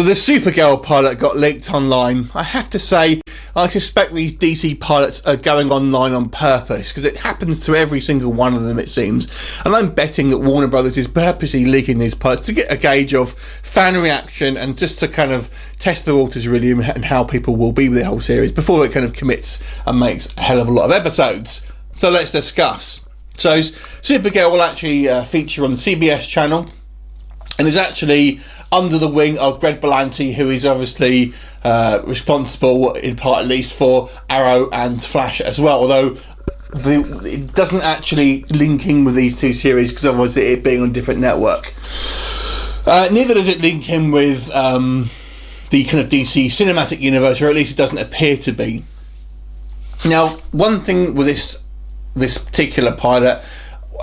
So the Supergirl pilot got leaked online. I have to say, I suspect these DC pilots are going online on purpose, because it happens to every single one of them, it seems. And I'm betting that Warner Brothers is purposely leaking these pilots to get a gauge of fan reaction and just to kind of test the waters really and how people will be with the whole series before it kind of commits and makes a hell of a lot of episodes. So let's discuss. So Supergirl will actually feature on the CBS channel, and is actually under the wing of Greg Berlanti, who is obviously responsible, in part at least, for Arrow and Flash as well, although it doesn't actually link in with these two series because obviously it being on a different network. Neither does it link in with the kind of DC cinematic universe, or at least it doesn't appear to be. Now, one thing with this particular pilot,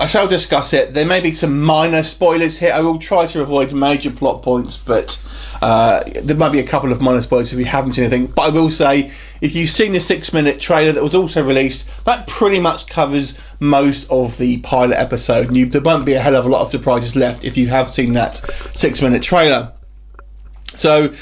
I shall discuss it. There may be some minor spoilers here. I will try to avoid major plot points, but there might be a couple of minor spoilers if you haven't seen anything. But I will say, if you've seen the 6-minute trailer that was also released, that pretty much covers most of the pilot episode. And there won't be a hell of a lot of surprises left if you have seen that 6-minute trailer. So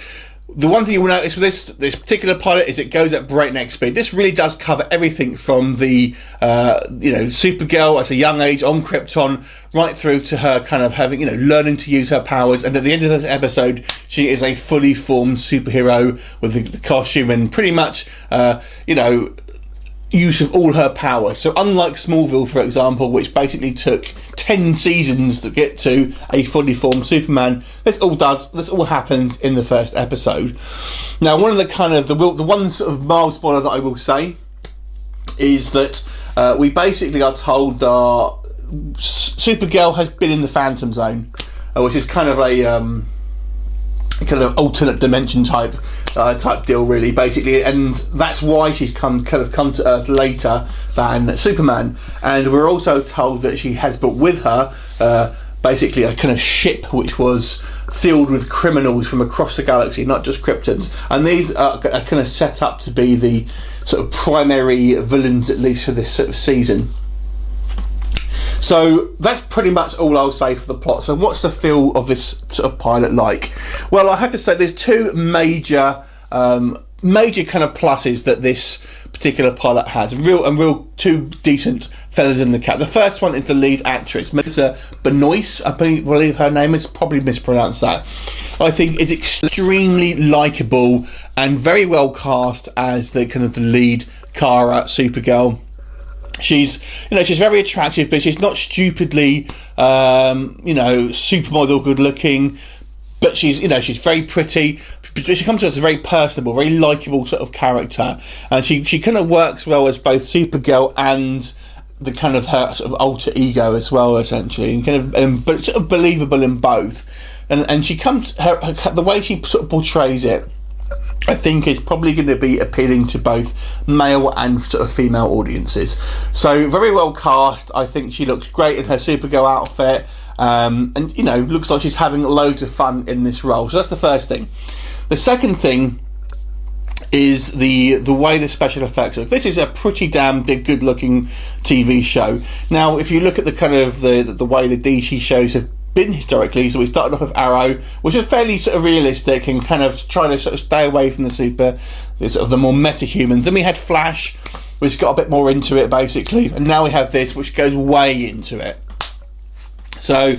the one thing you will notice with this particular pilot is it goes at breakneck speed. This really does cover everything from the Supergirl at a young age on Krypton, right through to her kind of having, learning to use her powers. And at the end of this episode, she is a fully formed superhero with the costume and pretty much, use of all her powers. So unlike Smallville, for example, which basically took 10 seasons to get to a fully formed Superman, this all happened in the first episode. Now, one of the one sort of mild spoiler that I will say is that we basically are told Supergirl has been in the Phantom Zone, which is kind of a kind of alternate dimension type deal, really, basically, and that's why she's come to Earth later than Superman. And we're also told that she has brought with her basically a kind of ship which was filled with criminals from across the galaxy, not just Kryptons, and these are kind of set up to be the sort of primary villains, at least for this sort of season. So that's pretty much all I'll say for the plot. So what's the feel of this sort of pilot like? Well, I have to say there's two major kind of pluses that this particular pilot has. Real two decent feathers in the cap. The first one is the lead actress, Benoist, I believe her name is, probably mispronounced that. I think is extremely likeable and very well cast as the kind of the lead Kara Supergirl. She's very attractive, but she's not stupidly, supermodel good looking. But she's very pretty. She comes to us as a very personable, very likeable sort of character, and she kind of works well as both Supergirl and the kind of her sort of alter ego as well, essentially, and kind of but sort of believable in both. And she comes the way she sort of portrays it, I think, is probably going to be appealing to both male and sort of female audiences. So very well cast. I think she looks great in her Supergirl outfit, and looks like she's having loads of fun in this role. So that's the first thing. The second thing is the way the special effects look. This is a pretty damn good looking TV show. Now, if you look at the kind of the way the DC shows have been historically, so we started off with Arrow, which is fairly sort of realistic and kind of trying to sort of stay away from the more meta-humans. Then we had Flash, which got a bit more into it, basically, and now we have this, which goes way into it. So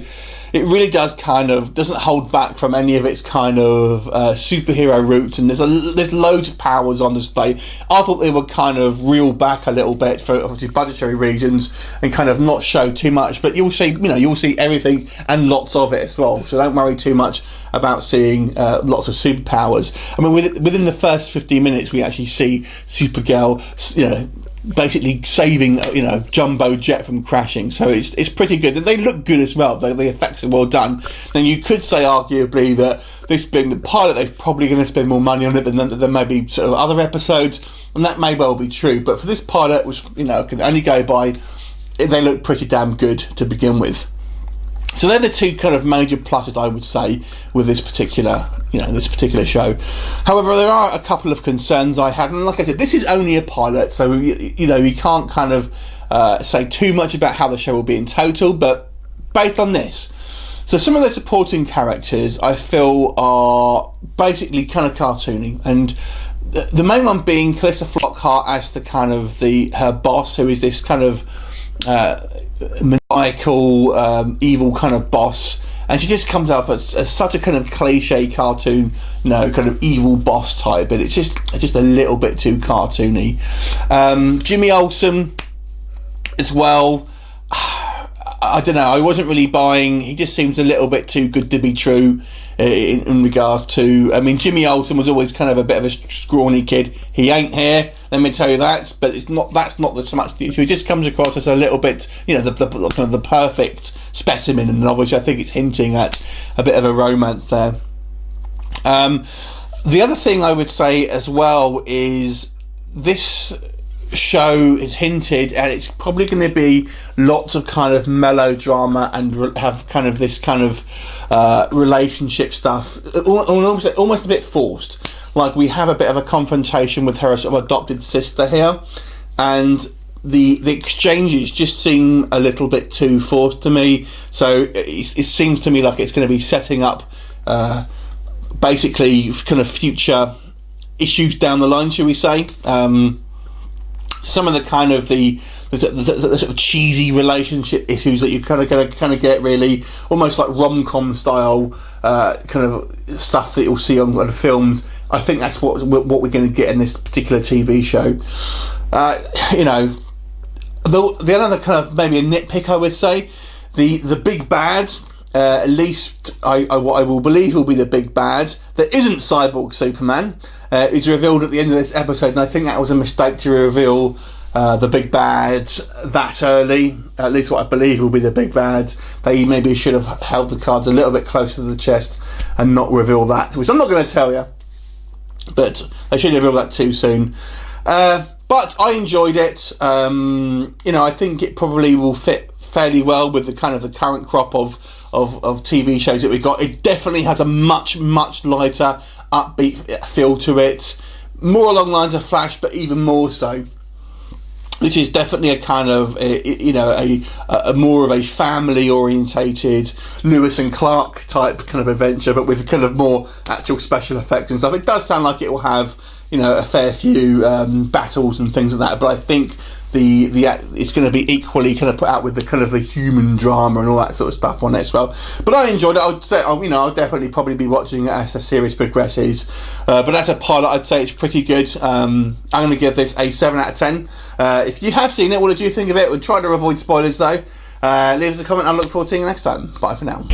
it really doesn't hold back from any of its kind of superhero roots, and there's loads of powers on display. I thought they would kind of reel back a little bit for obviously budgetary reasons and kind of not show too much, but you'll see everything and lots of it as well. So don't worry too much about seeing lots of superpowers. I mean, within the first 15 minutes, we actually see Supergirl, basically saving Jumbo Jet from crashing, so it's pretty good. They look good as well. The effects are well done. And you could say arguably that this being the pilot, they're probably going to spend more money on it than maybe sort of other episodes, and that may well be true. But for this pilot, which can only go by, they look pretty damn good to begin with. So they're the two kind of major pluses, I would say, with this particular show. However, there are a couple of concerns I had, and like I said, this is only a pilot, so you can't kind of say too much about how the show will be in total. But based on this, So some of the supporting characters I feel are basically kind of cartoony, and the main one being Calista Flockhart as the kind of her boss, who is this kind of maniacal, evil kind of boss, and she just comes up as such a kind of cliche cartoon, kind of evil boss type, but it's just a little bit too cartoony. Jimmy Olsen as well. I don't know, I wasn't really buying. He just seems a little bit too good to be true in regards to, I mean, Jimmy Olsen was always kind of a bit of a scrawny kid. He ain't here, let me tell you that, but that's not so much the issue. He just comes across as a little bit, the kind of the perfect specimen, and obviously I think it's hinting at a bit of a romance there. The other thing I would say as well is this show is hinted, and it's probably going to be lots of kind of melodrama and have kind of this kind of relationship stuff, almost a bit forced. Like, we have a bit of a confrontation with her sort of adopted sister here, and the exchanges just seem a little bit too forced to me. So it seems to me like it's going to be setting up basically kind of future issues down the line, shall we say. Some of the kind of the sort of cheesy relationship issues that you kind of get really almost like rom-com style kind of stuff that you'll see on films. I think that's what we're going to get in this particular TV show. The other kind of maybe a nitpick, I would say, the big bad. At least what I will believe will be the big bad that isn't Cyborg Superman is revealed at the end of this episode, and I think that was a mistake to reveal the big bad that early. At least what I believe will be the big bad. They maybe should have held the cards a little bit closer to the chest and not reveal that, which I'm not going to tell you, but they shouldn't reveal that too soon. But I enjoyed it. I think it probably will fit fairly well with the kind of the current crop of TV shows that we've got. It definitely has a much lighter, upbeat feel to it, more along the lines of Flash, but even more so. This is definitely a kind of a more of a family orientated Lewis and Clark type kind of adventure, but with kind of more actual special effects and stuff. It does sound like it will have a fair few battles and things like that, but I think it's going to be equally kind of put out with the kind of the human drama and all that sort of stuff on it as well. But I enjoyed it. I would say I'll definitely probably be watching it as the series progresses. But as a pilot, I'd say it's pretty good. I'm going to give this a 7 out of 10. If you have seen it, what did you think of it? We'll try to avoid spoilers though. Leave us a comment. I look forward to seeing you next time. Bye for now.